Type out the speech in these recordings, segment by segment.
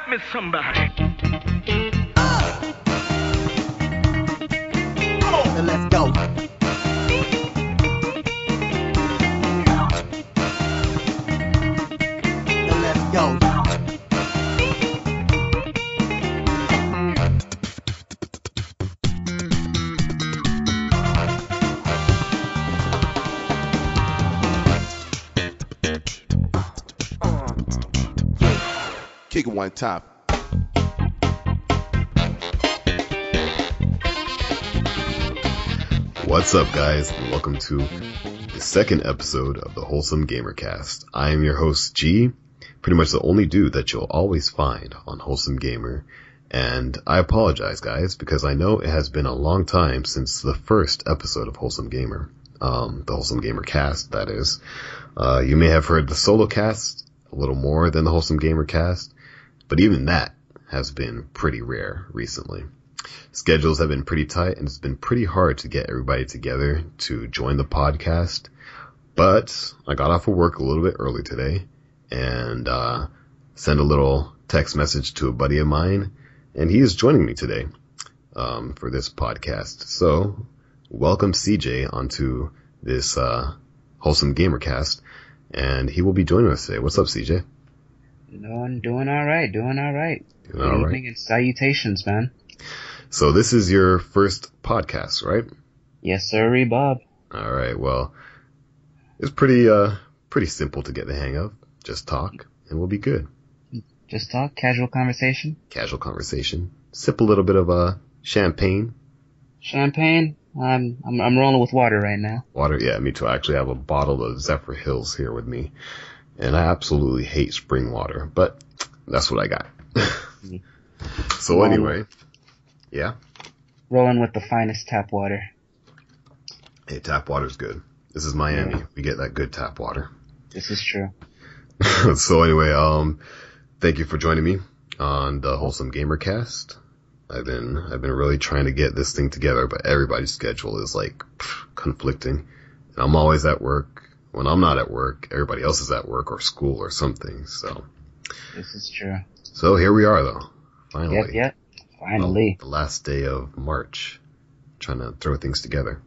me somebody. Then let's go. Then let's go. Kick it one time. What's up, guys, and welcome to the second episode of the Wholesome Gamer Cast. I am your host, G, pretty much the only dude that you'll always find on Wholesome Gamer. And I apologize, guys, because I know it has been a long time since the first episode of Wholesome Gamer, the Wholesome Gamer Cast, that is. You may have heard the solo cast a little more than the Wholesome Gamer Cast, but even that has been pretty rare recently. Schedules have been pretty tight, and it's been pretty hard to get everybody together to join the podcast. But I got off of work a little bit early today and sent a little text message to a buddy of mine, and he is joining me today for this podcast. So welcome CJ onto this Wholesome Gamer Cast, and he will be joining us today. What's up, CJ? Doing all right. Good evening and salutations, man. So this is your first podcast, right? Yes, sir, Bob. All right. Well, it's pretty simple to get the hang of. Just talk, and we'll be good. Just talk, casual conversation. Sip a little bit of champagne. Champagne. I'm rolling with water right now. Water, yeah, me too. I actually have a bottle of Zephyr Hills here with me, and I absolutely hate spring water, but that's what I got. So anyway. Yeah? Rolling with the finest tap water. Hey, tap water's good. This is Miami. Yeah. We get that good tap water. This is true. So anyway, thank you for joining me on the Wholesome Gamer Cast. I've been really trying to get this thing together, but everybody's schedule is conflicting. And I'm always at work. When I'm not at work, everybody else is at work or school or something, so. This is true. So here we are, though. Finally. Yep. Finally. The last day of March. Trying to throw things together.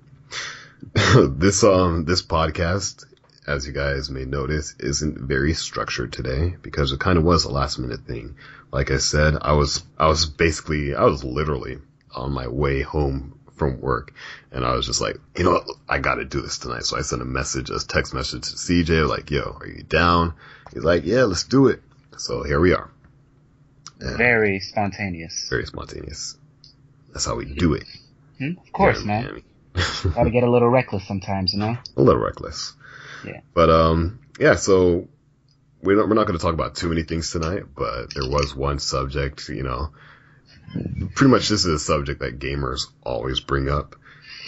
This podcast, as you guys may notice, isn't very structured today because it kind of was a last minute thing. Like I said, I was literally on my way home from work, and I was just like, you know what, I gotta do this tonight. So I sent a text message to CJ, like, yo, are you down? He's like, yeah, let's do it. So here we are. And very spontaneous. That's how we do it. Of course, man. Gotta get a little reckless sometimes, you know? A little reckless. Yeah. But, yeah, so we're not going to talk about too many things tonight, but there was one subject, pretty much this is a subject that gamers always bring up,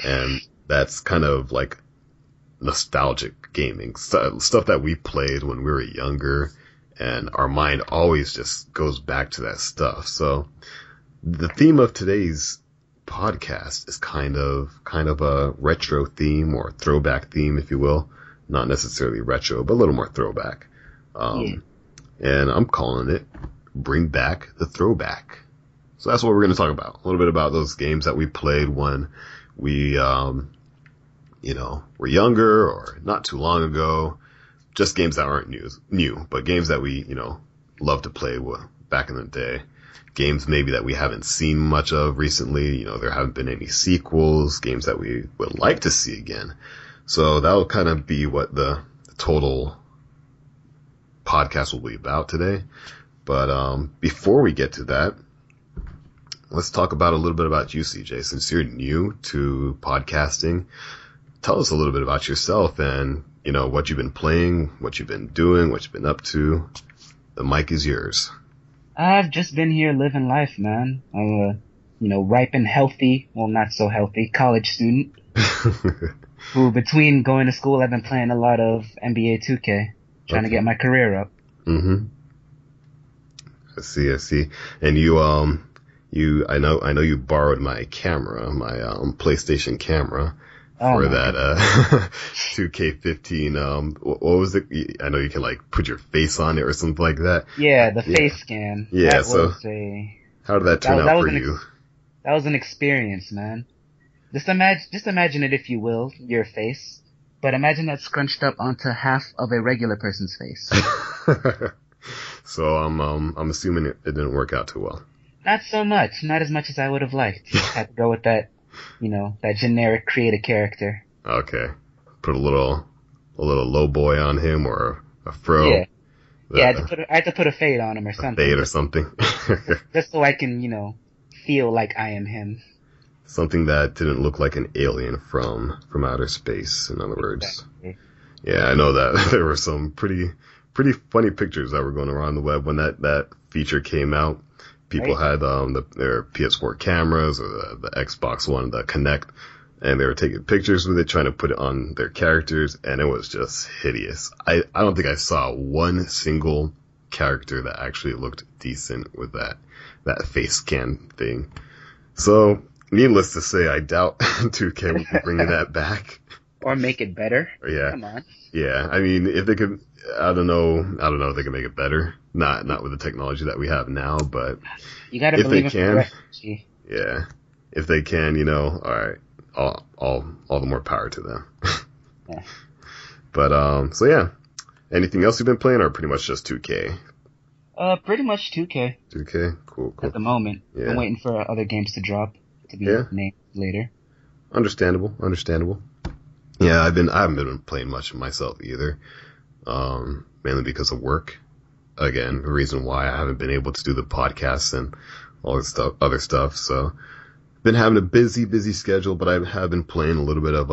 and that's kind of like nostalgic gaming, stuff that we played when we were younger, and our mind always just goes back to that stuff. So the theme of today's podcast is kind of a retro theme or throwback theme, if you will. Not necessarily retro, but a little more throwback. And I'm calling it Bring Back the Throwback. So that's what we're going to talk about. A little bit about those games that we played when we, were younger or not too long ago. Just games that aren't new, but games that we, love to play back in the day. Games maybe that we haven't seen much of recently. There haven't been any sequels, games that we would like to see again. So that'll kind of be what the total podcast will be about today. But before we get to that, let's talk about a little bit about you, CJ. Since you're new to podcasting, tell us a little bit about yourself and, what you've been playing, what you've been doing, what you've been up to. The mic is yours. I've just been here living life, man. I'm a, ripe and healthy, well, not so healthy, college student. Who, between going to school, I've been playing a lot of NBA 2K, trying to get my career up. Mm-hmm. I see. And I know you borrowed my camera, my PlayStation camera, Oh for my that God. 2K15. What was it? I know you can like put your face on it or something like that. Yeah, the Yeah, face scan. yeah. That So was a how did that turn that out was for an you? that was an experience, man. Just imagine it, if you will, your face, but imagine that scrunched up onto half of a regular person's face. So I'm assuming it didn't work out too well. Not so much, not as much as I would have liked. Had to go with that, that generic creative character. Okay, put a little low boy on him or a fro, Yeah, yeah. the, I had to put a fade on him or a something, fade or something. just so I can, feel like I am him. Something that didn't look like an alien from outer space, in other words. Exactly. Yeah, I know that there were some pretty funny pictures that were going around the web when that feature came out. People Right? had their PS4 cameras or the Xbox One, the Kinect, and they were taking pictures with it, trying to put it on their characters, and it was just hideous. I don't think I saw one single character that actually looked decent with that face scan thing. So, needless to say, I doubt 2K will be bringing that back. Or make it better. Yeah. Come on. Yeah, I mean, if they could, I don't know if they can make it better. Not with the technology that we have now, but You gotta if they believe in can, progression. yeah, if they can, all right, all the more power to them. Yeah. But so yeah, anything else you've been playing, or pretty much just 2K? Pretty much 2K 2K, cool. at the moment. Yeah. Been waiting for other games to drop to be named later. Understandable. Yeah, I haven't been playing much myself either. Mainly because of work. Again, the reason why I haven't been able to do the podcasts and all this other stuff. So, been having a busy schedule, but I have been playing a little bit of,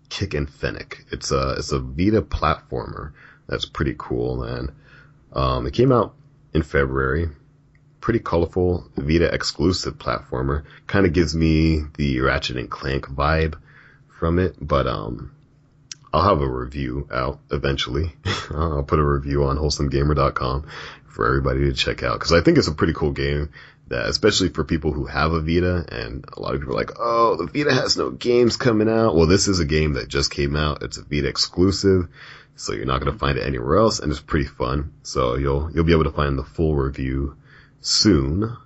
Kick and Fennec. It's a Vita platformer that's pretty cool, and, it came out in February. Pretty colorful Vita exclusive platformer. Kind of gives me the Ratchet and Clank vibe from it, but, I'll have a review out eventually. I'll put a review on WholesomeGamer.com for everybody to check out, because I think it's a pretty cool game that, especially for people who have a Vita, and a lot of people are like, oh, the Vita has no games coming out. Well, this is a game that just came out. It's a Vita exclusive, so you're not going to find it anywhere else, and it's pretty fun. So you'll be able to find the full review soon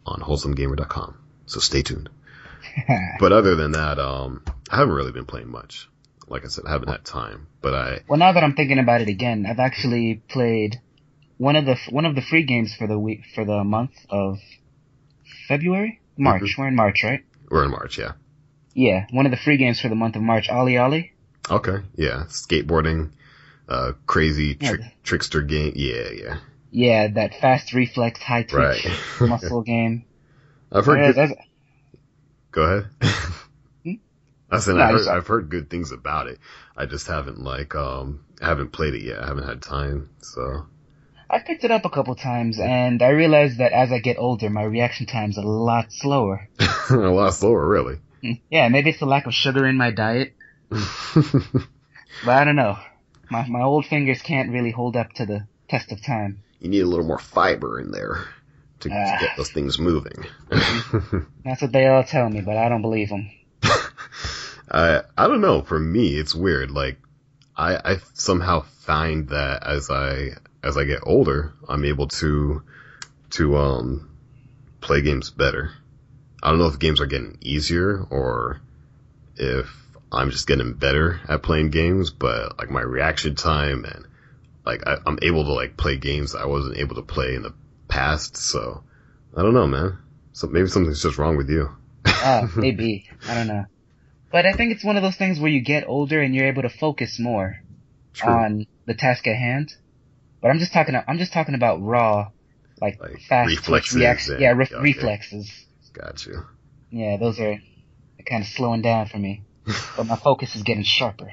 on WholesomeGamer.com. So stay tuned. But other than that, I haven't really been playing much. Like I said, I haven't had time, but Well, now that I'm thinking about it again, I've actually played one of the free games for the month of February? March. Mm-hmm. We're in March, right? We're in March, yeah. Yeah, one of the free games for the month of March, Ollie Ollie. Okay, yeah. Skateboarding, crazy trickster game. Yeah. Yeah, that fast reflex, high twitch muscle game. I've heard Go ahead. I said I've heard good things about it. I just haven't haven't played it yet. I haven't had time, so. I picked it up a couple times, and I realized that as I get older, my reaction time's a lot slower. A lot slower, really. Yeah, maybe it's the lack of sugar in my diet. But I don't know. My old fingers can't really hold up to the test of time. You need a little more fiber in there to get those things moving. That's what they all tell me, but I don't believe them. I don't know. For me, it's weird. Like, I somehow find that as I get older, I'm able to play games better. I don't know if games are getting easier or if I'm just getting better at playing games, but like my reaction time and like I'm able to like play games that I wasn't able to play in the past. So I don't know, man. So maybe something's just wrong with you. Maybe. I don't know. But I think it's one of those things where you get older and you're able to focus more on the task at hand. But I'm just talking about raw, like fast reflexes reactions. Yeah, reflexes. Got you. Yeah, those are kind of slowing down for me. But my focus is getting sharper.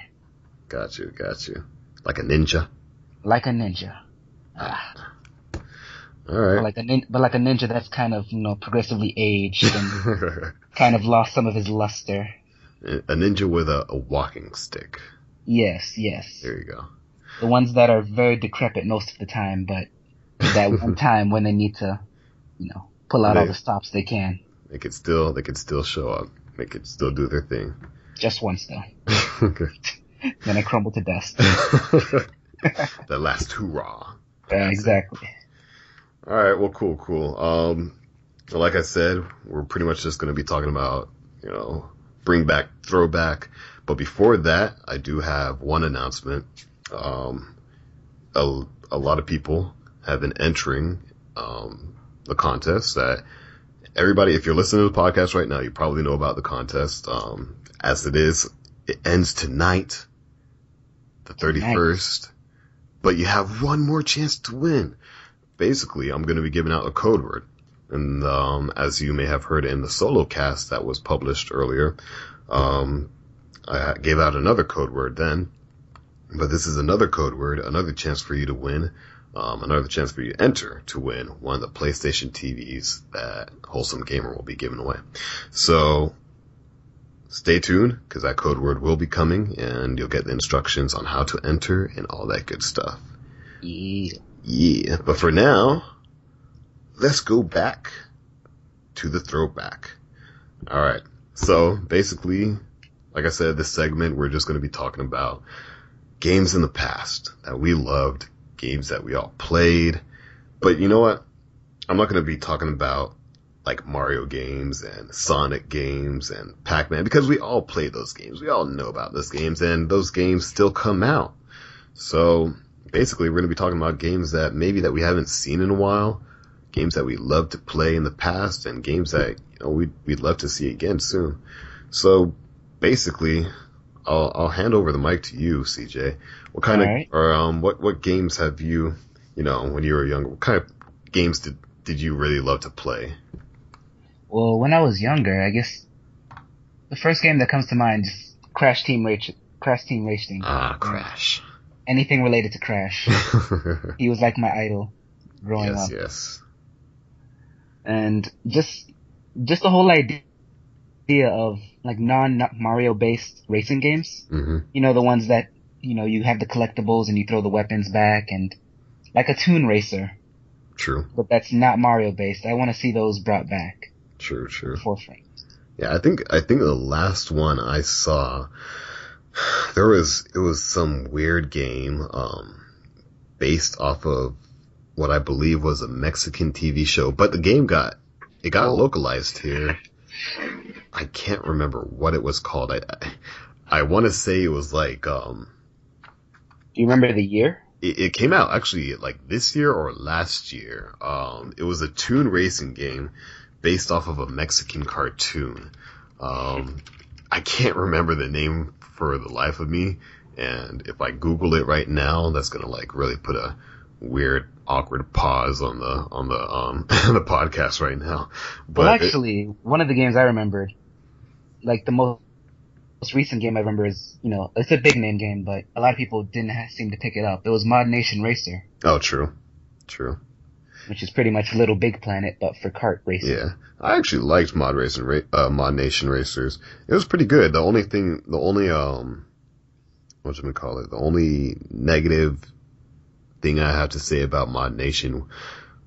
Got you. Like a ninja? Like a ninja. Alright. But like a ninja that's kind of, progressively aged and kind of lost some of his luster. A ninja with a walking stick. Yes. There you go. The ones that are very decrepit most of the time, but that one time when they need to, pull out all the stops they can. They could still show up. They could still do their thing. Just once though. Okay. Then I crumbled to dust. The last hurrah. Yeah, exactly. All right. Well, cool. Like I said, we're pretty much just going to be talking about, bring back Throwback. But before that, I do have one announcement. A lot of people have been entering the contest. That everybody, if you're listening to the podcast right now, you probably know about the contest. As it ends tonight, the 31st. But you have one more chance to win. Basically, I'm going to be giving out a code word. And as you may have heard in the solo cast that was published earlier, I gave out another code word then. But this is another code word, another chance for you to win, another chance for you to enter to win one of the PlayStation TVs that Wholesome Gamer will be giving away. So stay tuned, because that code word will be coming, and you'll get the instructions on how to enter and all that good stuff. Yeah. But for now, let's go back to the throwback. All right. So basically, like I said, this segment, we're just going to be talking about games in the past that we loved, games that we all played. But you know what? I'm not going to be talking about like Mario games and Sonic games and Pac-Man, because we all played those games. We all know about those games, and those games still come out. So basically, we're going to be talking about games that maybe that we haven't seen in a while, games that we love to play in the past, and games that we'd love to see again soon. So basically, I'll hand over the mic to you, CJ. What kind of what games have you, when you were younger, what kind of games did you really love to play? Well, when I was younger, I guess the first game that comes to mind is Crash Team Racing. Crash. Anything related to Crash. He was like my idol growing up. Yes. And just the whole idea of like non-Mario based racing games. Mm-hmm. The ones that, you have the collectibles and you throw the weapons back, and like a Toon Racer. True. But that's not Mario based. I want to see those brought back. True. Forefront. Yeah, I think the last one I saw, it was some weird game, based off of what I believe was a Mexican TV show, but the game got localized here. I can't remember what it was called. I want to say it was like, do you remember the year? It came out actually like this year or last year. It was a Toon racing game based off of a Mexican cartoon. I can't remember the name for the life of me, and if I Google it right now, that's gonna like really put a weird, awkward pause on the the podcast right now. But well, actually, one of the games I remembered, like the most recent game I remember is, it's a big name game, but a lot of people didn't seem to pick it up. It was Mod Nation Racer. Oh, true. Which is pretty much Little Big Planet, but for kart racing. Yeah, I actually liked Mod Nation Racers. It was pretty good. The only negative thing I have to say about Mod Nation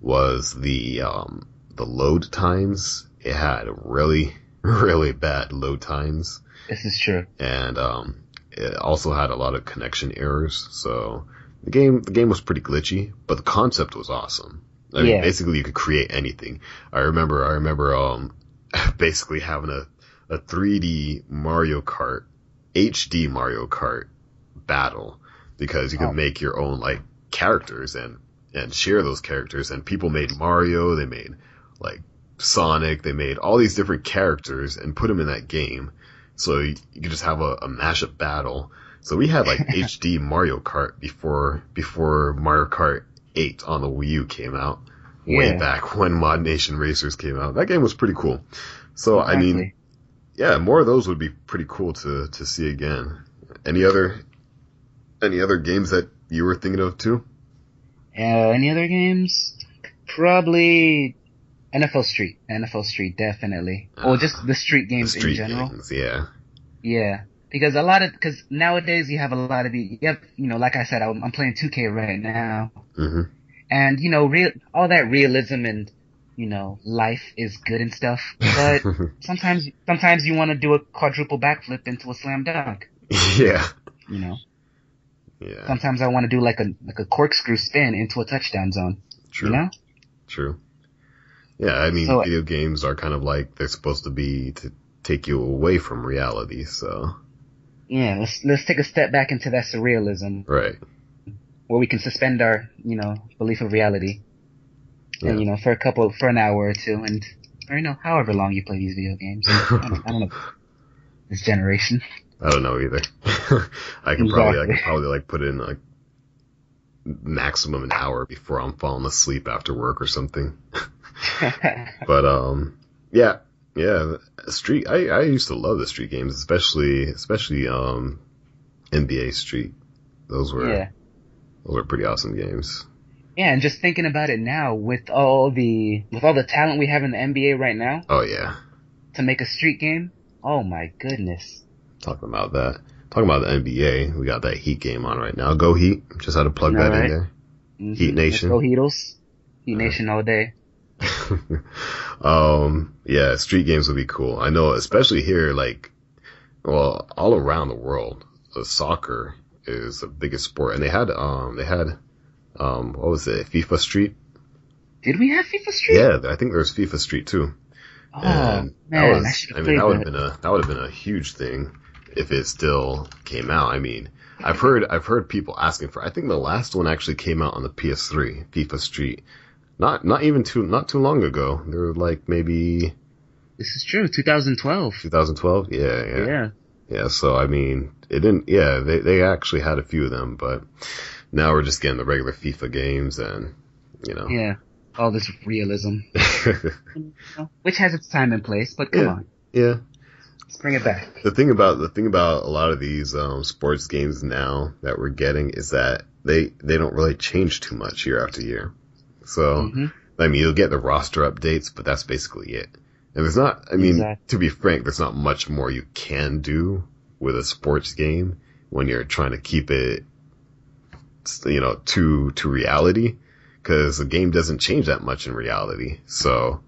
was the load times. It had really, really bad load times. This is true. And it also had a lot of connection errors. So the game was pretty glitchy, but the concept was awesome. I mean, basically you could create anything. I remember basically having a 3D Mario Kart, HD Mario Kart battle, because you could make your own like characters and share those characters, and people made Mario, they made like Sonic, they made all these different characters and put them in that game. So you could just have a mashup battle. So we had like HD Mario Kart before Mario Kart 8 on the Wii U came out, way back when Mod Nation Racers came out. That game was pretty cool. So, exactly. I mean, yeah, more of those would be pretty cool to see again. Any other games that you were thinking of too? Any other games? Probably NFL Street. NFL Street, definitely. Or just the street games in general. Yeah. Because nowadays you have a lot of like I said, I'm playing 2K right now. Mm-hmm. And, all that realism and, life is good and stuff, but sometimes you want to do a quadruple backflip into a slam dunk. Yeah. You know. Yeah. Sometimes I want to do like a corkscrew spin into a touchdown zone. True. You know? True. Yeah, I mean, So, video games are kind of like they're supposed to be to take you away from reality, so. yeah, let's take a step back into that surrealism. Right. Where we can suspend our, belief of reality. Yeah. And, for an hour or two, or however long you play these video games. I don't know. This generation. I don't know either. I can probably like put in like maximum an hour before I'm falling asleep after work or something. But yeah, Street. I used to love the Street games, especially NBA Street. Those were pretty awesome games. Yeah, and just thinking about it now, with all the talent we have in the NBA right now. Oh yeah. To make a Street game, oh my goodness. Talking about the NBA, we got that Heat game on right now. Go Heat! Just had to plug that in there. Mm-hmm. Heat Nation. Let's go Heatles. Heat Nation all day. Yeah, Street games would be cool. I know, especially here, all around the world, soccer is the biggest sport, and they had what was it, FIFA Street? Did we have FIFA Street? Yeah, I think there was FIFA Street too. Oh and man, that would have been a huge thing if it still came out. I mean, I've heard people asking for. I think the last one actually came out on the PS3, FIFA Street. Not too long ago. They were like maybe. This is true. 2012. 2012. Yeah. So I mean, it didn't. Yeah, they actually had a few of them, but now we're just getting the regular FIFA games, and Yeah, all this realism, which has its time and place. But come on. Yeah. Let's bring it back. The thing about a lot of these sports games now that we're getting is that they don't really change too much year after year. So, I mean, you'll get the roster updates, but that's basically it. And there's not, to be frank, there's not much more you can do with a sports game when you're trying to keep it, to reality, because the game doesn't change that much in reality. So,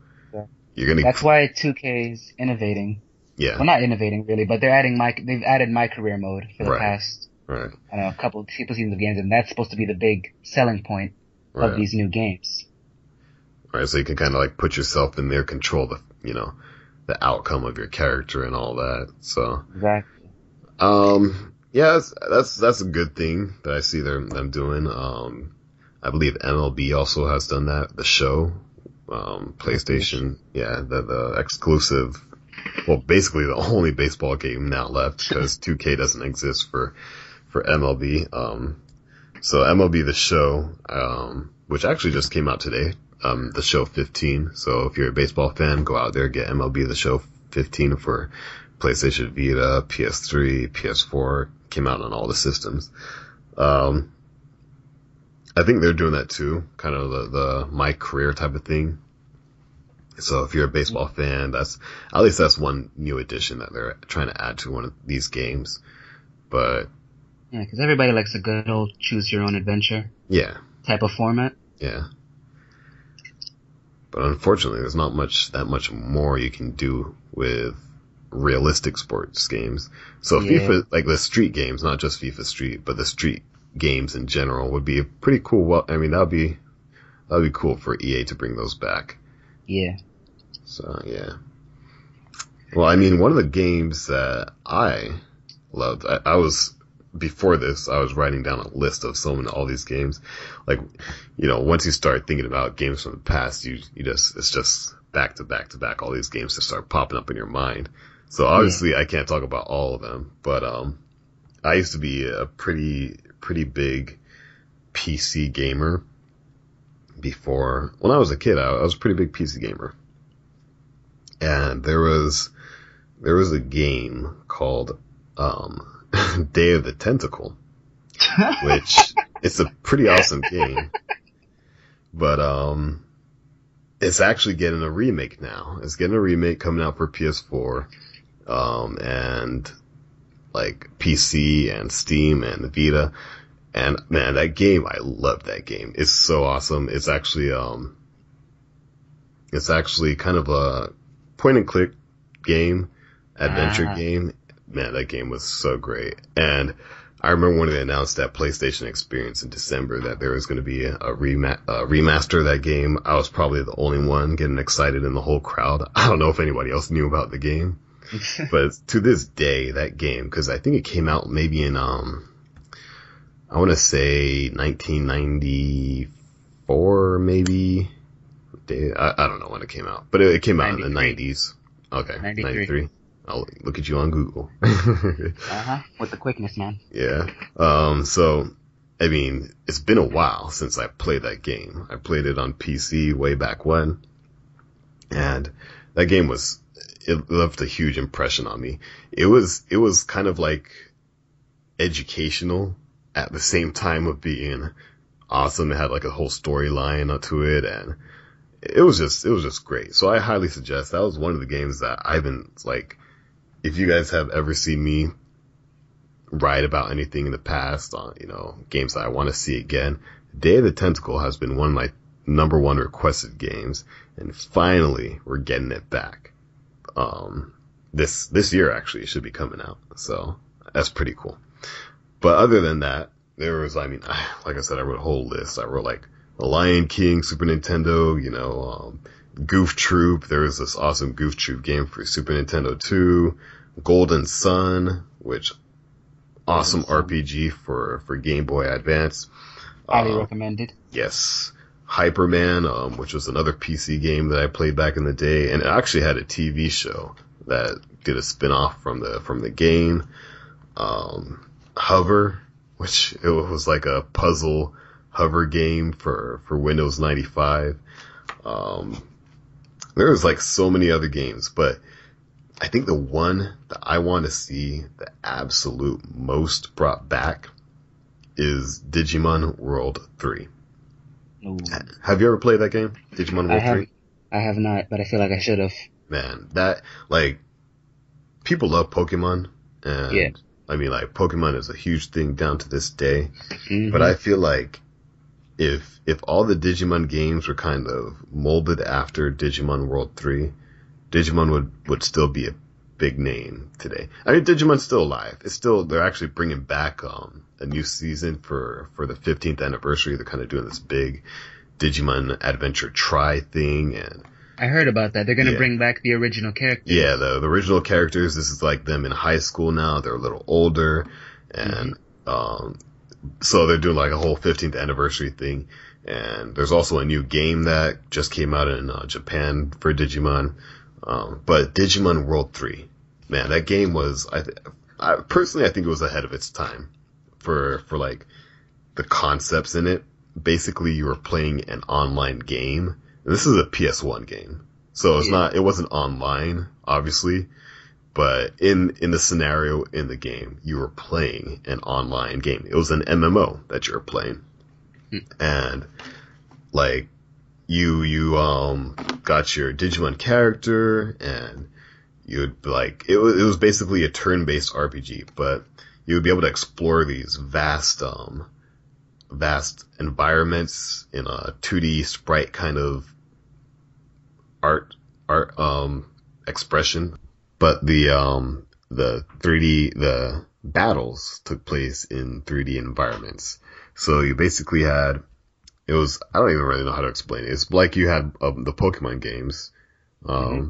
you're gonna. That's why 2K is innovating. Yeah. Well, not innovating really, but they've added my career mode for the past, I don't know, a couple seasons of games, and that's supposed to be the big selling point of these new games. Right, so you can kind of like put yourself in there, control the outcome of your character and all that. So exactly. Yeah, that's a good thing that I see them doing. I believe MLB also has done that. The show, PlayStation, the exclusive. Well, basically the only baseball game now left because 2K doesn't exist for MLB. So MLB The Show, which actually just came out today, The Show 15. So if you're a baseball fan, go out there, get MLB The Show 15 for PlayStation Vita, PS3, PS4, came out on all the systems. I think they're doing that too, kind of the My Career type of thing. So if you're a baseball fan, that's one new addition that they're trying to add to one of these games. But yeah, because everybody likes a good old choose your own adventure. Yeah. Type of format. Yeah. But unfortunately, there's not that much more you can do with realistic sports games. So FIFA, like the street games, not just FIFA Street, but the street games in general would be a pretty cool. Well, I mean, that'd be cool for EA to bring those back. Yeah. So yeah. Well, I mean, one of the games that I loved, before this, I was writing down a list of all these games. Like, once you start thinking about games from the past, it's just back to back to back, all these games that start popping up in your mind. So obviously I can't talk about all of them, but, I used to be a pretty big PC gamer before. When I was a kid, I was a pretty big PC gamer. And there was a game called, Day of the Tentacle, which it's a pretty awesome game, but it's actually getting a remake now. It's getting a remake coming out for PS4, and like PC and Steam and the Vita. And man, that game, I love that game. It's so awesome. It's actually It's actually kind of a point and click game, adventure game. Man, that game was so great. And I remember when they announced that PlayStation experience in December that there was going to be a remaster of that game. I was probably the only one getting excited in the whole crowd. I don't know if anybody else knew about the game, but to this day, that game, because I think it came out maybe in I want to say 1994, maybe. I don't know when it came out, but it came out in the 90s. Okay, 93. I'll look at you on Google. With the quickness, man. Yeah. So, I mean, it's been a while since I played that game. I played it on PC way back when. And that game it left a huge impression on me. It was kind of like educational at the same time of being awesome. It had like a whole storyline to it, and it was just great. So I highly suggest. That was one of the games that I've been like, if you guys have ever seen me write about anything in the past on, games that I want to see again, Day of the Tentacle has been one of my number one requested games, and finally we're getting it back. This year actually it should be coming out, so that's pretty cool. But other than that, there was, like I said, I wrote a whole list. I wrote like The Lion King, Super Nintendo, Goof Troop. There was this awesome Goof Troop game for Super Nintendo 2. Golden Sun, which awesome RPG for Game Boy Advance. Highly recommended. Yes. Hyperman, which was another PC game that I played back in the day, and it actually had a TV show that did a spin-off from the game. Hover, which it was like a puzzle hover game for Windows 95. There was like so many other games, but I think the one that I want to see the absolute most brought back is Digimon World 3. Ooh. Have you ever played that game? Digimon World 3? I have not, but I feel like I should have. Man, people love Pokemon, and yeah. I mean, like, Pokemon is a huge thing down to this day, but I feel like if all the Digimon games were kind of molded after Digimon World 3, Digimon would still be a big name today. I mean, Digimon's still alive. They're actually bringing back a new season for the 15th anniversary. They're kind of doing this big Digimon Adventure Tri thing, and I heard about that. They're going to bring back the original characters. Yeah, the original characters. This is like them in high school now. They're a little older, and so they're doing like a whole 15th anniversary thing. And there's also a new game that just came out in Japan for Digimon. But Digimon World 3, man, that game was, I personally, I think it was ahead of its time for like the concepts in it. Basically, you were playing an online game. This is a PS1 game, so it wasn't online, obviously, but in the scenario in the game, you were playing an online game. It was an MMO that you were playing, and like you got your Digimon character, and you'd it was basically a turn-based RPG, but you would be able to explore these vast environments in a 2D sprite kind of art expression, but the 3D, the battles took place in 3D environments. So you basically I don't even really know how to explain it. It's like you had the Pokemon games.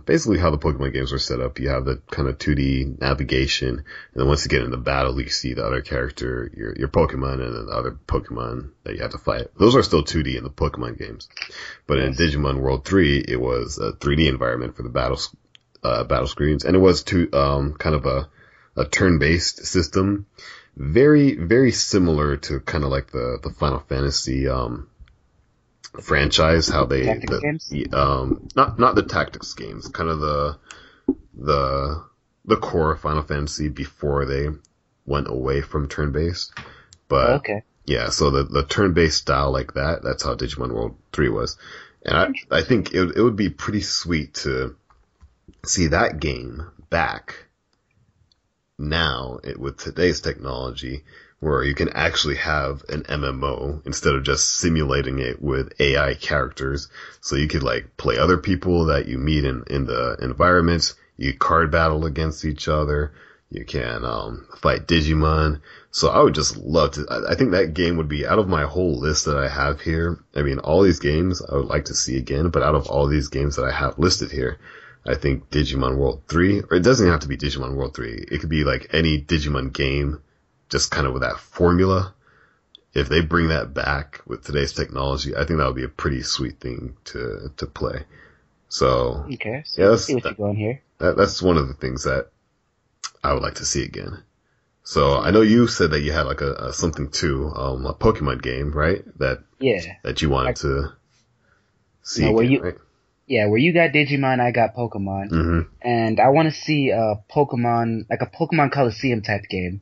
Basically how the Pokemon games were set up. You have the kind of 2D navigation, and then once you get into battle, you see the other character, your Pokemon, and then the other Pokemon that you have to fight. Those are still 2D in the Pokemon games. But in Digimon World 3, it was a 3D environment for the battle screens, and it was kind of a turn-based system. Very, very similar to kind of like the Final Fantasy, franchise, how they games? Not the tactics games, kind of the core Final Fantasy before they went away from turn-based. But yeah, so the turn-based style like that's how Digimon World 3 was. And I think it would be pretty sweet to see that game back now with today's technology, where you can actually have an MMO instead of just simulating it with AI characters. So you could like play other people that you meet in the environments. You card battle against each other. You can fight Digimon. So I would just love to. I think that game would be out of my whole list that I have here. I mean, all these games I would like to see again, but out of all these games that I have listed here, I think Digimon World 3, or it doesn't have to be Digimon World 3. It could be like any Digimon game, just kind of with that formula. If they bring that back with today's technology, I think that would be a pretty sweet thing to play. So, Okay, so yeah, let's see what you're going here. that's one of the things that I would like to see again. So I know you said that you had like a something too, a Pokemon game, right? That you wanted to see again, right? Yeah, where you got Digimon, I got Pokemon. Mm-hmm. And I want to see a Pokemon Coliseum type game,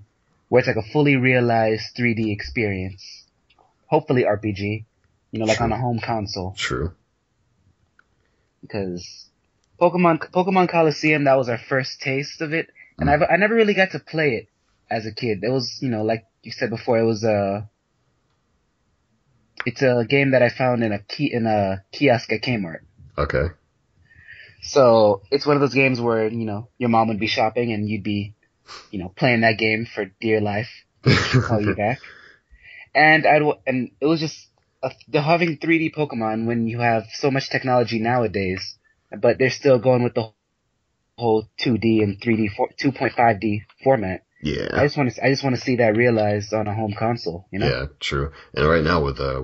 where it's like a fully realized 3D experience. Hopefully RPG, like True. on a home console. True. Because Pokemon Coliseum, that was our first taste of it. And I never really got to play it as a kid. It was, like you said before, it's a game that I found in a kiosk at Kmart. Okay. So it's one of those games where, your mom would be shopping and you'd be, playing that game for dear life. She'd call you back. And it was just having 3D Pokemon when you have so much technology nowadays, but they're still going with the whole 2D and 3D 2.5D format. Yeah. I just want to see that realized on a home console, Yeah, true. And right now with the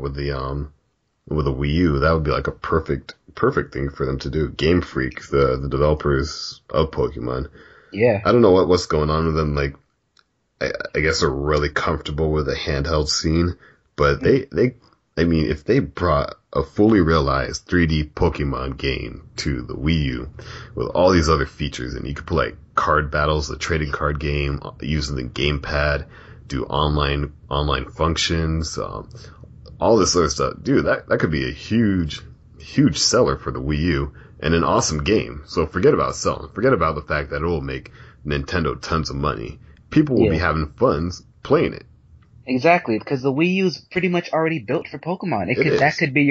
Wii U, that would be like a perfect thing for them to do. Game Freak, the developers of Pokemon. Yeah. I don't know what's going on with them. Like, I guess they're really comfortable with the handheld scene, but if they brought a fully realized 3D Pokemon game to the Wii U with all these other features, and you could play card battles, the trading card game, using the gamepad, do online functions, all this other stuff, dude, that could be a huge seller for the Wii U and an awesome game. So forget about selling. Forget about the fact that it will make Nintendo tons of money. People will be having fun playing it. Exactly, because the Wii U is pretty much already built for Pokemon. That could be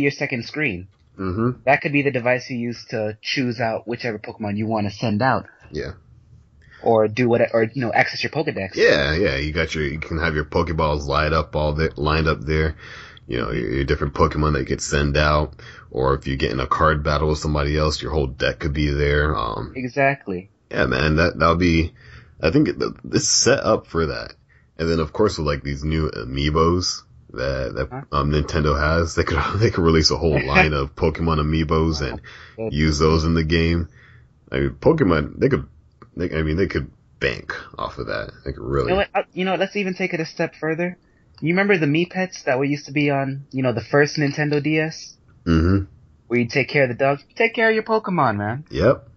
your second screen. Mm-hmm. That could be the device you use to choose out whichever Pokemon you want to send out. Yeah. Or do access your Pokedex. Yeah. You can have your Pokeballs lined up there. Your different Pokemon that you could send out. Or if you get in a card battle with somebody else, your whole deck could be there. Exactly. Yeah, man, that'll be, I think it's set up for that. And then of course with like these new amiibos that Nintendo has, they could release a whole line of Pokemon amiibos and use those in the game. I mean, Pokemon, they could bank off of that. They could really. Let's even take it a step further. You remember the Mii Pets that were used to be on, the first Nintendo DS? Mm-hmm. Where you take care of the dogs? Take care of your Pokemon, man. Yep.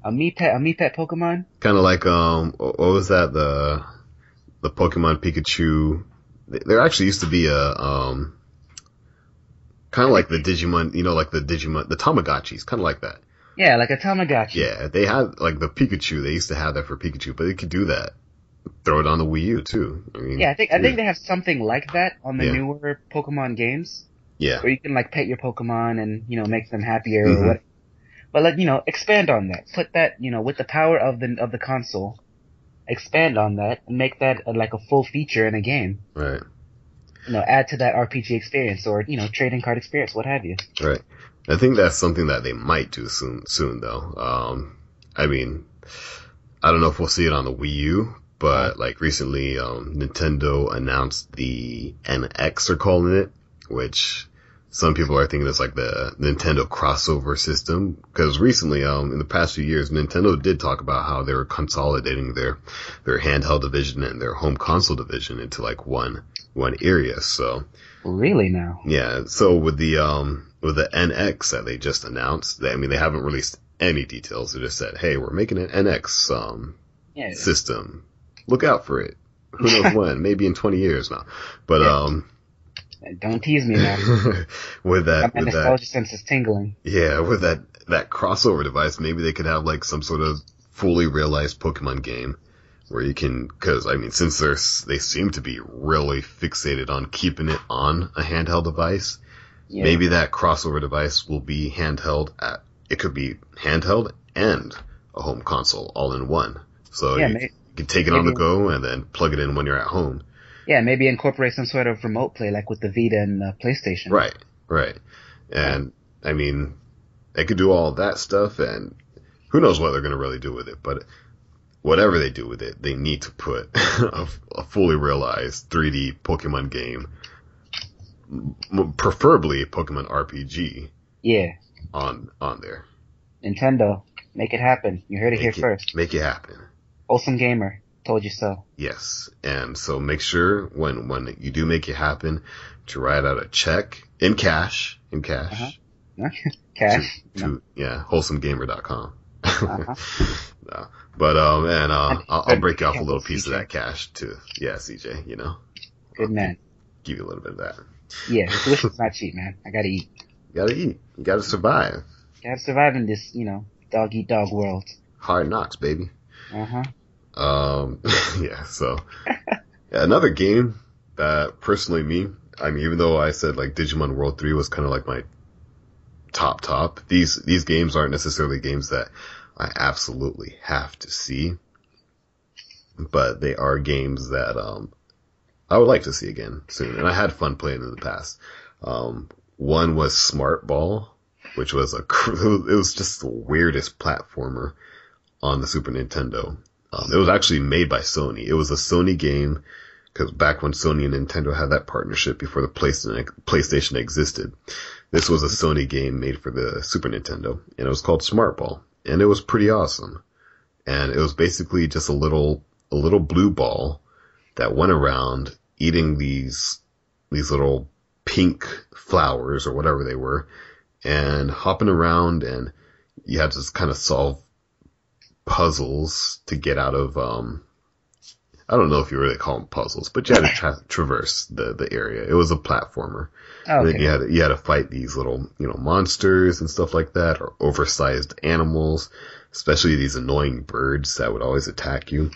A Mii Pet Pokemon? Kind of like, what was that? The Pokemon Pikachu. There actually used to be a, kind of like the Digimon, the Tamagotchis, kind of like that. Yeah, like a Tamagotchi. Yeah, they had, like, the Pikachu, they used to have that for Pikachu, but they could do that. Throw it on the Wii U, too. I mean, I think they have something like that on the newer Pokemon games. Yeah. Where you can, like, pet your Pokemon and, make them happier or whatever. But, expand on that. Put that, with the power of the console, expand on that and make that, like, a full feature in a game. Right. Add to that RPG experience or, trading card experience, what have you. Right. I think that's something that they might do soon though. I mean, I don't know if we'll see it on the Wii U, but like recently, Nintendo announced the NX, they're calling it, which some people are thinking it's like the Nintendo crossover system. Because recently, in the past few years, Nintendo did talk about how they were consolidating their handheld division and their home console division into like one area. So really now, yeah. So with the NX that they just announced, they haven't released any details. They just said, "Hey, we're making an NX system. Look out for it. Who knows when? Maybe in 20 years now." But don't tease me now. with that nostalgia sense is tingling. Yeah, with that crossover device, maybe they could have like some sort of fully realized Pokemon game where you can, cause I mean, since they seem to be really fixated on keeping it on a handheld device, maybe that crossover device will be handheld it could be handheld and a home console all in one. So you can take it on the go and then plug it in when you're at home. Yeah, maybe incorporate some sort of remote play like with the Vita and PlayStation. Right. And I mean, they could do all that stuff, and who knows what they're going to really do with it, but whatever they do with it, they need to put a fully realized 3D Pokemon game, preferably a Pokemon RPG. Yeah. On there. Nintendo, make it happen. You heard it here first. Make it happen. Wholesome Gamer, told you so. Yes, and so make sure when you do make it happen to write out a check in cash. Cash. To wholesomegamer.com. No. But I'll break you off a little piece of that cash too. Yeah, CJ, you know. Good man. Give you a little bit of that. Yeah, tuition's not cheap, man. I gotta eat. You gotta eat. You gotta survive. Gotta survive in this, dog eat dog world. Hard knocks, baby. Uh-huh. Yeah, so another game that personally I mean, even though I said like Digimon World 3 was kind of like my top, these games aren't necessarily games that I absolutely have to see, but they are games that, I would like to see again soon. And I had fun playing in the past. One was Smart Ball, which was it was just the weirdest platformer on the Super Nintendo. It was actually made by Sony. It was a Sony game, because back when Sony and Nintendo had that partnership before the PlayStation existed, this was a Sony game made for the Super Nintendo, and it was called Smart Ball, and it was pretty awesome. And it was basically just a little blue ball that went around eating these little pink flowers or whatever they were, and hopping around, and you had to kind of solve puzzles to get out of, I don't know if you really call them puzzles, but you had to traverse the area. It was a platformer. Oh, okay. And then you had to fight these little, monsters and stuff like that, or oversized animals, especially these annoying birds that would always attack you.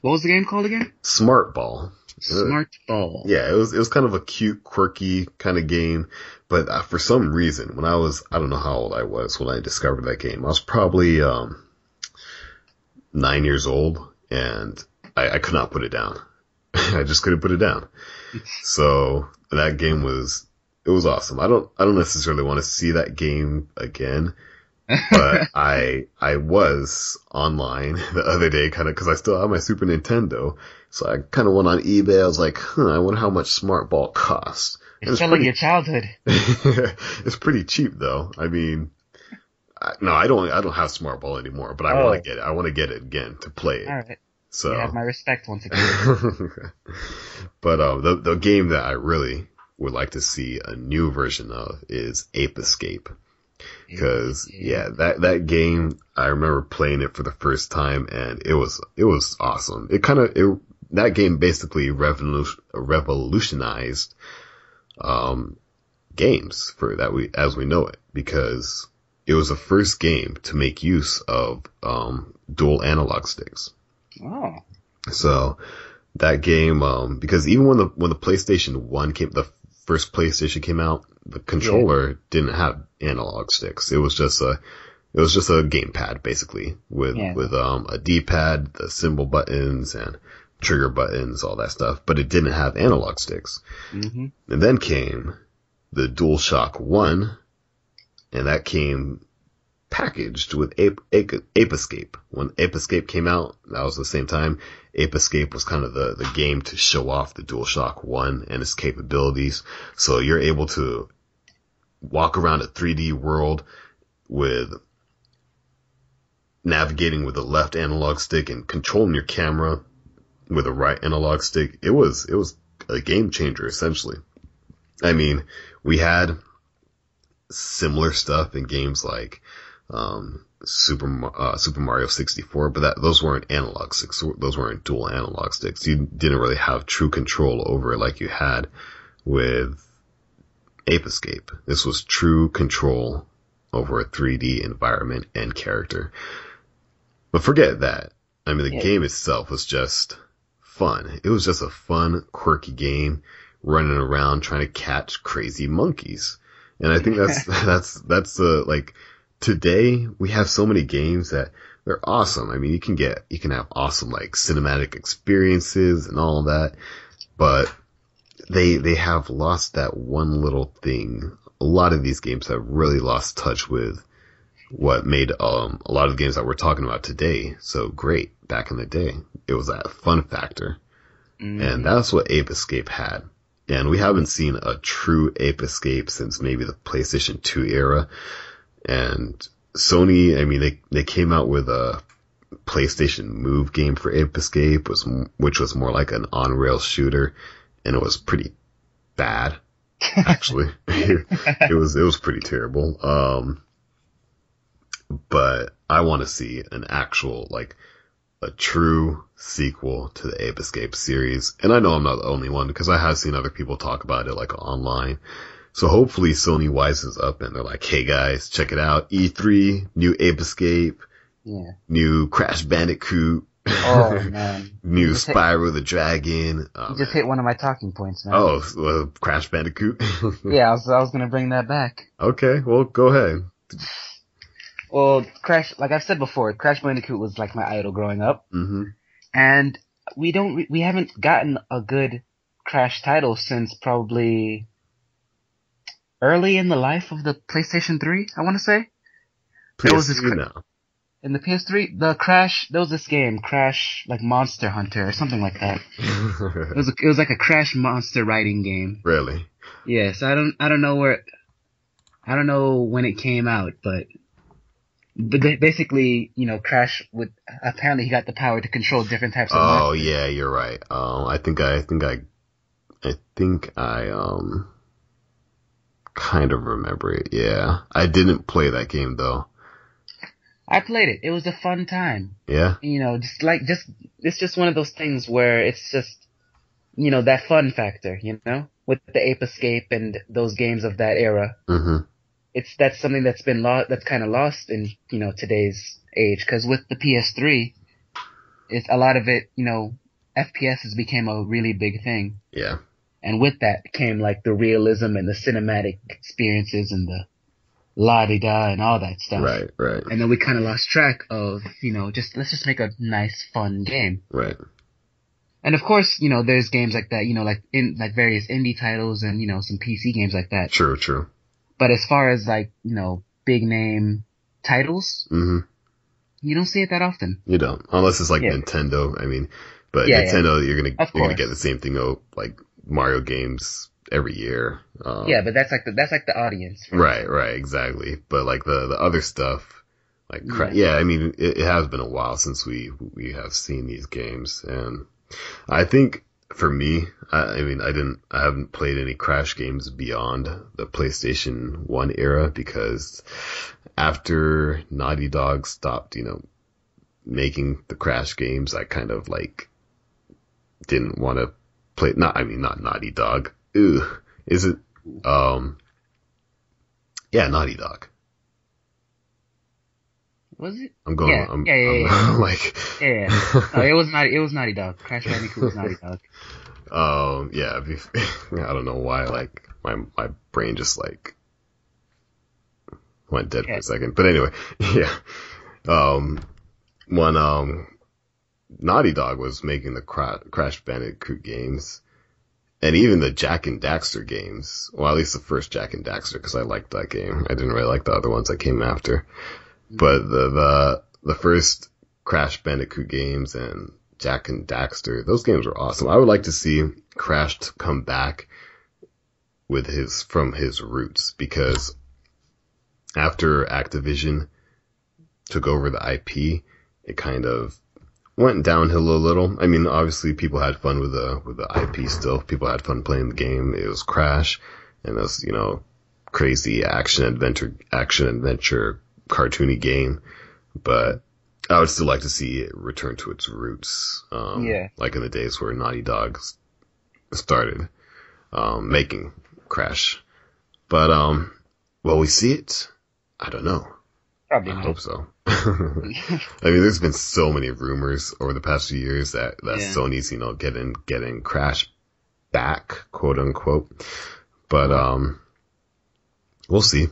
What was the game called again? Smart Ball. Smart Ball. Yeah, it was kind of a cute, quirky kind of game, but for some reason, I don't know how old I was when I discovered that game. I was probably 9 years old, and I could not put it down. I just couldn't put it down. So that game was awesome. I don't necessarily want to see that game again, but I was online the other day kind of, cause I still have my Super Nintendo. So I kind of went on eBay. I was like, I wonder how much Smart Ball costs. It's selling your childhood. It's pretty cheap though. I mean, no, I don't have Smart Ball anymore, but I want to get it. I want to get it again to play it. All right. So you have my respect once again. But the game that I really would like to see a new version of is Ape Escape. Because that game, I remember playing it for the first time, and it was awesome. That game basically revolutionized games as we know it, because it was the first game to make use of dual analog sticks. Oh. So that game, because even when the PlayStation 1 the first PlayStation came out, the controller didn't have analog sticks. It was just a gamepad basically with a D-pad, the symbol buttons and trigger buttons, all that stuff, but it didn't have analog sticks. Mm-hmm. And then came the DualShock 1, and that came packaged with Ape Escape. When Ape Escape came out, that was the same time. Ape Escape was kind of the game to show off the DualShock 1 and its capabilities. So you're able to walk around a 3D world with navigating with the left analog stick and controlling your camera with the right analog stick. It was a game changer, essentially. I mean, we had similar stuff in games like Super Mario 64, but those weren't analog sticks. Those weren't dual analog sticks. You didn't really have true control over it like you had with Ape Escape. This was true control over a 3D environment and character. But forget that. I mean, the Yeah. game itself was just fun. It was just a fun, quirky game, running around trying to catch crazy monkeys. And I think that's the, like, today we have so many games that they're awesome. I mean, you can have awesome, like, cinematic experiences and all that, but they have lost that one little thing. A lot of these games have really lost touch with what made a lot of the games that we're talking about today so great back in the day. It was that fun factor. And that's what Ape Escape had. And we haven't seen a true Ape Escape since maybe the PlayStation 2 era. And Sony, I mean, they came out with a PlayStation Move game for Ape Escape, which was more like an on-rail shooter, and it was pretty bad, actually. It was pretty terrible. But I want to see an actual, like, a true sequel to the Ape Escape series. And I know I'm not the only one, because I have seen other people talk about it, like, online. So hopefully Sony wises up and they're like, hey guys, check it out. E3, new Ape Escape, new Crash Bandicoot, Oh man, new Spyro the Dragon. You just hit one of my talking points, man. Oh, Crash Bandicoot? Yeah, I was gonna bring that back. Okay, well, go ahead. Well, like I've said before, Crash Bandicoot was like my idol growing up. Mm-hmm. And we haven't gotten a good Crash title since probably early in the life of the PlayStation 3, I want to say. PS3 now. In the PS3, there was this game, Crash, like Monster Hunter or something like that. It was like a Crash monster riding game. Really? Yes, I don't know when it came out, but basically, Crash apparently he got the power to control different types of monsters. Oh yeah, you're right. I think I kind of remember it. Yeah, I didn't play that game though. I played it. It was a fun time. Yeah. It's just one of those things where it's just, that fun factor, with the Ape Escape and those games of that era. Mm-hmm. That's something that's been that's kind of lost in, today's age. Cause with the PS3, it's a lot of it, FPSs became a really big thing. Yeah. And with that came like the realism and the cinematic experiences and the la-di-da and all that stuff. Right. And then we kind of lost track of, let's just make a nice, fun game. Right. And of course, there's games like that, like various indie titles and, some PC games like that. True. But as far as like, big name titles, mm-hmm. You don't see it that often. You don't. Unless it's like Nintendo. I mean, but Nintendo, you're gonna get the same thing, like Mario games every year. But that's like the audience. Right, exactly. But like the other stuff, like I mean, it has been a while since we have seen these games, and I think for me, I haven't played any Crash games beyond the PlayStation 1 era, because after Naughty Dog stopped, making the Crash games, I kind of like didn't want to play. Not Naughty Dog. Ooh, is it? Naughty Dog. Was it? I'm going. Yeah. Like. Yeah. No, it was Naughty Dog. Crash Bandicoot was Naughty Dog. I don't know why. Like my brain just like went dead for a second. But anyway, when Naughty Dog was making the Crash Bandicoot games, and even the Jak and Daxter games, well, at least the first Jak and Daxter, because I liked that game. I didn't really like the other ones that came after. But the first Crash Bandicoot games and Jak and Daxter, those games were awesome. I would like to see Crash come back from his roots, because after Activision took over the IP, it kind of went downhill a little. I mean, obviously people had fun with the IP still. People had fun playing the game. It was Crash, and it was, crazy action adventure cartoony game. But I would still like to see it return to its roots. Like in the days where Naughty Dog started making Crash. But will we see it? I don't know. Probably I not. hope so. I mean, there's been so many rumors over the past few years that Yeah. Sony's, getting Crash back, quote unquote. But, we'll see.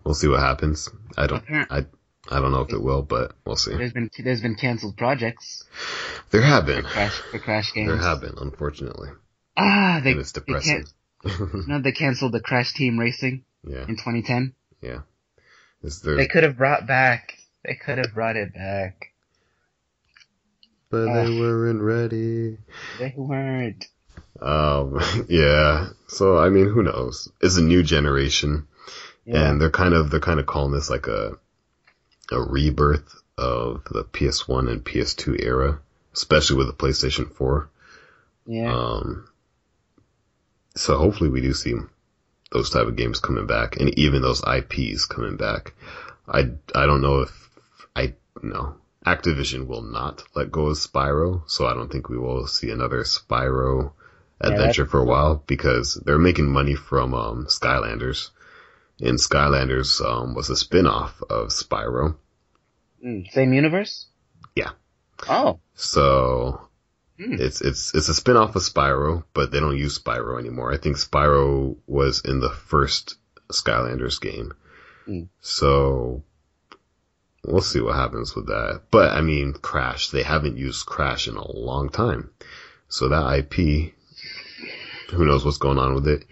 We'll see what happens. I don't know if it will, but we'll see. There's been canceled projects. There have been. For Crash games. There have been, unfortunately. And it's depressing. They canceled the Crash Team Racing in 2010. Yeah. They could have brought it back. But they weren't ready. They weren't. Yeah. So, I mean, who knows? It's a new generation. Yeah. And they're kind of calling this like a rebirth of the PS1 and PS2 era, especially with the PlayStation 4. Yeah. So hopefully we do see those type of games coming back, and even those IPs coming back. I don't know if Activision will not let go of Spyro, so I don't think we will see another Spyro adventure for a while, because they're making money from Skylanders, and Skylanders was a spin-off of Spyro. Same universe? Yeah. Oh. So it's a spin-off of Spyro, but they don't use Spyro anymore. I think Spyro was in the first Skylanders game. So we'll see what happens with that. But I mean, Crash, they haven't used Crash in a long time. So that IP, who knows what's going on with it.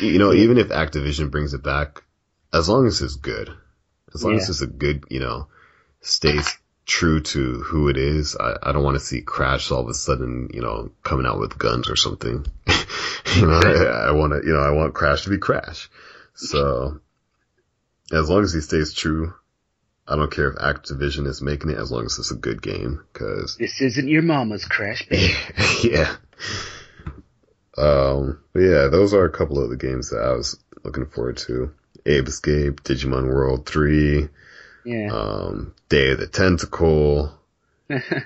Even if Activision brings it back, as long as it's good, as long as it's a good, stays true to who it is, I don't want to see Crash all of a sudden, coming out with guns or something. I want Crash to be Crash. So as long as he stays true, I don't care if Activision is making it, as long as it's a good game, cause this isn't your mama's Crash, baby. Yeah. But yeah, those are a couple of the games that I was looking forward to. Ape Escape, Digimon World 3, Day of the Tentacle,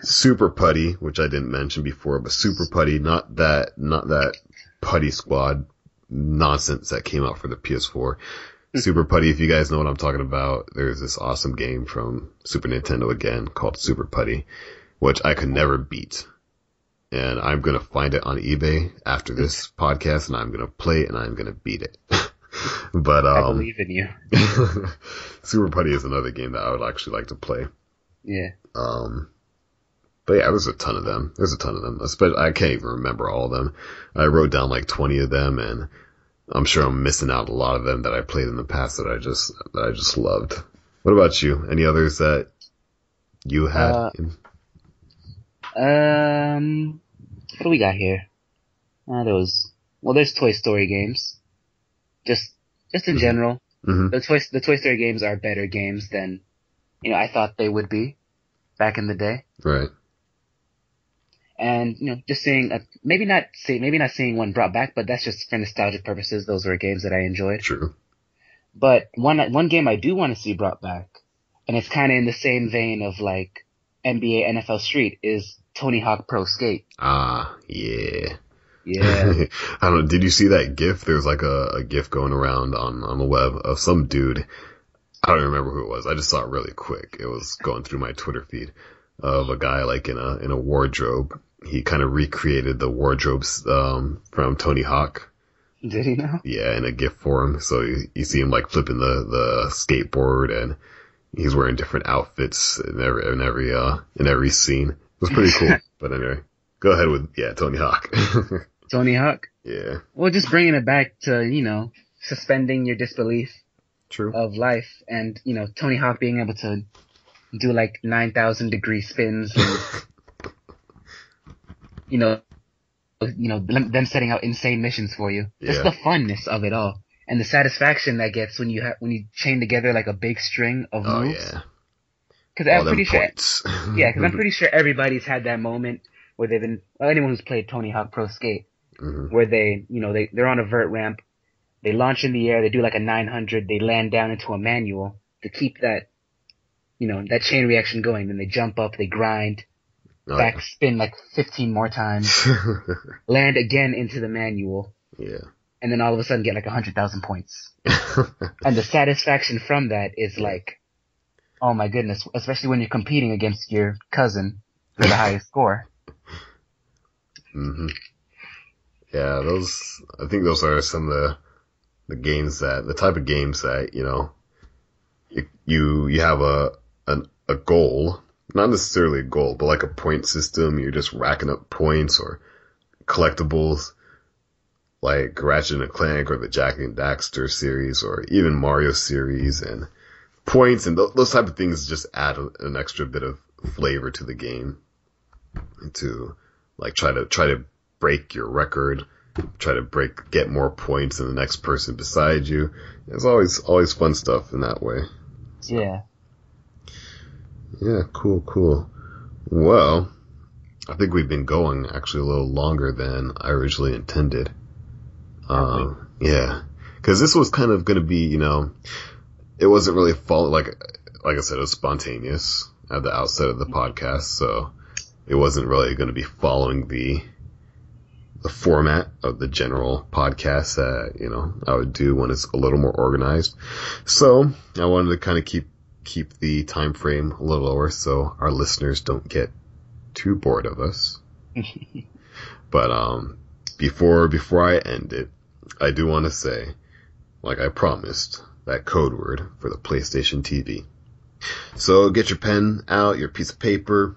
Super Putty, which I didn't mention before, but Super Putty, not that Putty Squad nonsense that came out for the PS4. Super Putty, if you guys know what I'm talking about, there's this awesome game from Super Nintendo again called Super Putty, which I could never beat. And I'm going to find it on eBay after this podcast, and I'm going to play it, and I'm going to beat it. But I believe in you. Super Putty is another game that I would actually like to play. Yeah. But yeah, there's a ton of them. Especially, I can't even remember all of them. I wrote down like 20 of them, and I'm sure I'm missing out a lot of them that I played in the past that I just loved. What about you? Any others that you had? What do we got here? There's Toy Story games. Just in general. Mm-hmm. The Toy Story games are better games than, I thought they would be back in the day. Right. And, just seeing, maybe not seeing one brought back, but that's just for nostalgic purposes. Those were games that I enjoyed. True. But one game I do want to see brought back, and it's kind of in the same vein of like NBA NFL Street, is Tony Hawk Pro Skate. Ah, yeah. Yeah. I don't know, did you see that GIF? There's like a GIF going around on the web of some dude. I don't remember who it was. I just saw it really quick. It was going through my Twitter feed of a guy like in a wardrobe. He kind of recreated the wardrobes from Tony Hawk. Did he now? Yeah, in a GIF form. So you see him like flipping the skateboard, and he's wearing different outfits in every scene. It was pretty cool. But anyway, go ahead with Tony Hawk. Tony Hawk? Yeah. Well, just bringing it back to, suspending your disbelief. True. Of life, and, Tony Hawk being able to do like 9,000 degree spins and, them setting out insane missions for you. Yeah. Just the funness of it all. And the satisfaction that gets when you chain together like a big string of moves. Oh, yeah. Cause I'm pretty sure everybody's had that moment where anyone who's played Tony Hawk Pro Skate, where they're on a vert ramp, they launch in the air, they do like a 900, they land down into a manual to keep that chain reaction going, then they jump up, they grind, spin like 15 more times, land again into the manual, and then all of a sudden get like 100,000 points. And the satisfaction from that is like Oh my goodness, especially when you're competing against your cousin for the highest score. Mm-hmm. Yeah, I think those are some of the games the type of games that, you have a goal, not necessarily a goal, but like a point system. You're just racking up points or collectibles like Ratchet and Clank or the Jack and Daxter series or even Mario series, and points and those type of things just add an extra bit of flavor to the game to like try to break your record, get more points than the next person beside you. It's always fun stuff in that way. So, yeah. Yeah, cool. Well, I think we've been going actually a little longer than I originally intended. Yeah, because this was kind of going to be, it wasn't really like I said, it was spontaneous at the outset of the podcast, so it wasn't really going to be following the format of the general podcast that, I would do when it's a little more organized. So I wanted to kind of keep the time frame a little lower so our listeners don't get too bored of us. But, before I end it, I do want to say, like I promised, that code word for the PlayStation TV. So get your pen out, your piece of paper,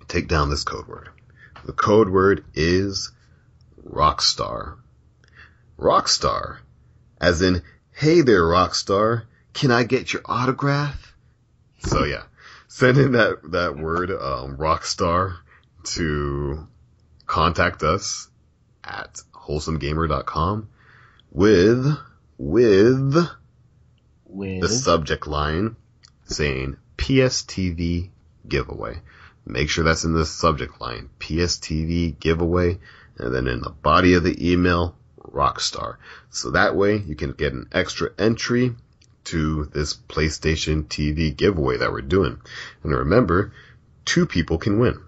take down this code word. The code word is Rockstar. Rockstar. As in, hey there, Rockstar, can I get your autograph? So yeah, send in that word, Rockstar, to contact us at WholesomeGamer.com with the subject line saying PSTV giveaway. Make sure that's in the subject line, PSTV giveaway, and then in the body of the email, Rockstar. So that way you can get an extra entry to this PlayStation TV giveaway that we're doing. And remember, 2 people can win.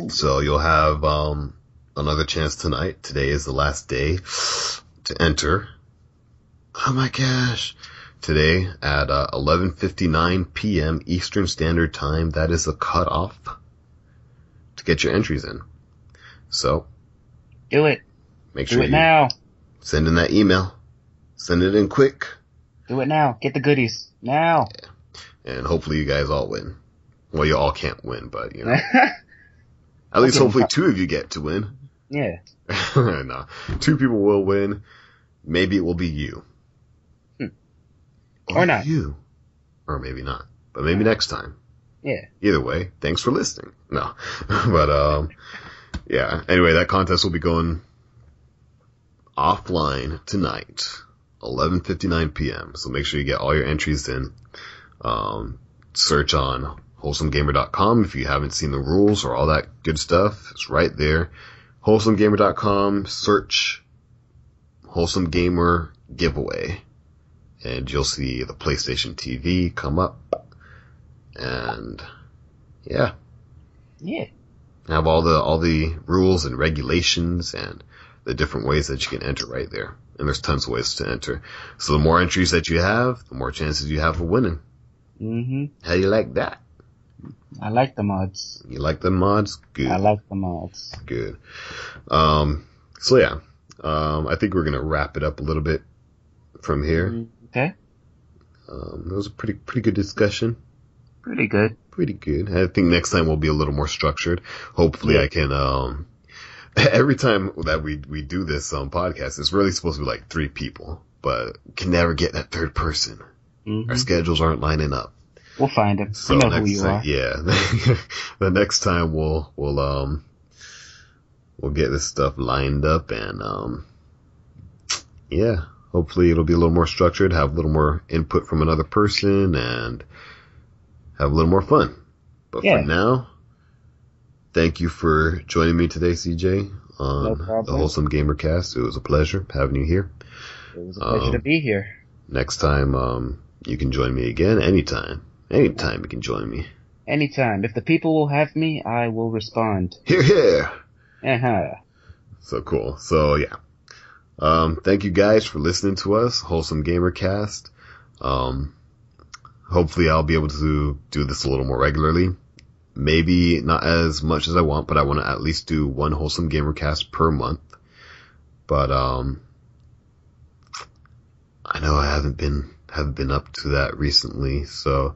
Ooh. So you'll have another chance tonight. Today is the last day to enter. Oh my gosh. Today at 11:59 p.m. Eastern Standard Time, that is the cutoff to get your entries in. So Do it. Make sure Do it you now. send in that email. Send it in quick. Do it now. Get the goodies now. Yeah. And hopefully you guys all win. Well, you all can't win, but at least hopefully 2 of you get to win. Yeah. No, 2 people will win. Maybe it will be you. Or not. You. Or maybe not. But maybe next time. Yeah. Either way, thanks for listening. No. But, yeah. Anyway, that contest will be going offline tonight, 11:59 p.m. So make sure you get all your entries in. Search on WholesomeGamer.com if you haven't seen the rules or all that good stuff. It's right there. WholesomeGamer.com, search Wholesome Gamer Giveaway, and you'll see the PlayStation TV come up. And yeah. Have all the rules and regulations and the different ways that you can enter right there. And there's tons of ways to enter. So the more entries that you have, the more chances you have of winning. Mm-hmm. How do you like that? I like the mods. You like the mods? Good. I like the mods. Good. So yeah. I think we're gonna wrap it up a little bit from here. Okay. It was a pretty good discussion. Pretty good. Pretty good. I think next time we'll be a little more structured. Hopefully I can, every time that we do this podcast, it's really supposed to be like 3 people, but can never get that third person. Mm-hmm. Our schedules aren't lining up. We'll find him. So you know who you are. Yeah. The next time we'll get this stuff lined up and, yeah, hopefully it'll be a little more structured, have a little more input from another person and have a little more fun. But for now, thank you for joining me today, CJ, on the Wholesome Gamer Cast. It was a pleasure having you here. It was a pleasure to be here. Next time, you can join me again anytime. Anytime you can join me. Anytime. If the people will have me, I will respond. Here. Uh-huh. So cool. So yeah. Thank you guys for listening to us, Wholesome Gamer Cast. hopefully I'll be able to do this a little more regularly. Maybe not as much as I want, but I want to at least do one Wholesome Gamer Cast per month. But I know I haven't been up to that recently, so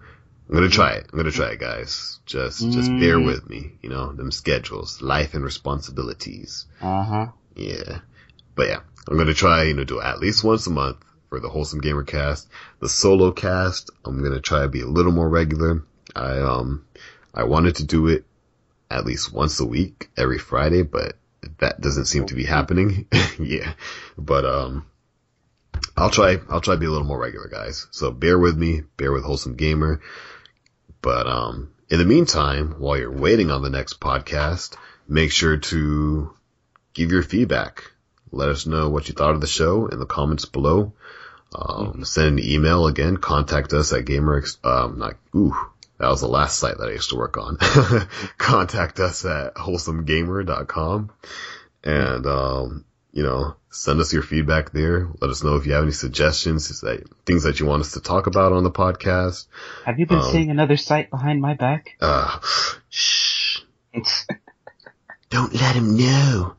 I'm gonna try it. Guys. Just bear with me. You know, them schedules, life and responsibilities. Yeah. But yeah, I'm gonna try, do at least once a month for the Wholesome Gamer Cast. The solo cast, I'm gonna try to be a little more regular. I wanted to do it at least once a week, every Friday, but that doesn't seem to be happening. Yeah. But I'll try to be a little more regular, guys. So bear with me, bear with Wholesome Gamer. But in the meantime, while you're waiting on the next podcast, make sure to give your feedback. Let us know what you thought of the show in the comments below. Send an email again. Contact us at that was the last site that I used to work on. Contact us at WholesomeGamer.com. And, send us your feedback there. Let us know if you have any suggestions, things that you want us to talk about on the podcast. Have you been seeing another site behind my back? Shh. Don't let him know.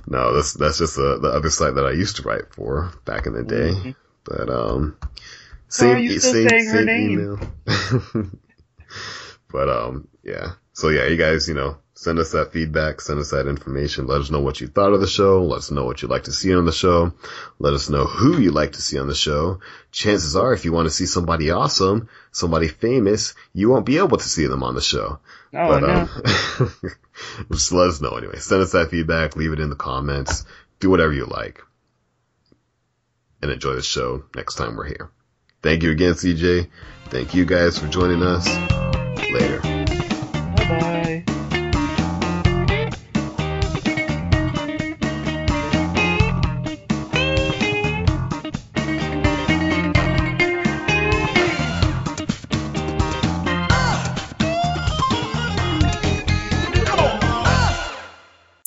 No, that's just the other site that I used to write for back in the day. Mm-hmm. But are you still saying her name? Email. But yeah. So yeah, you guys, send us that feedback, send us that information. Let us know what you thought of the show. Let us know what you'd like to see on the show. Let us know who you'd like to see on the show. Chances are, if you want to see somebody awesome, somebody famous, you won't be able to see them on the show. Oh, no. Just let us know anyway. Send us that feedback. Leave it in the comments. Do whatever you like. And enjoy the show next time we're here. Thank you again, CJ. Thank you guys for joining us. Later. Bye-bye.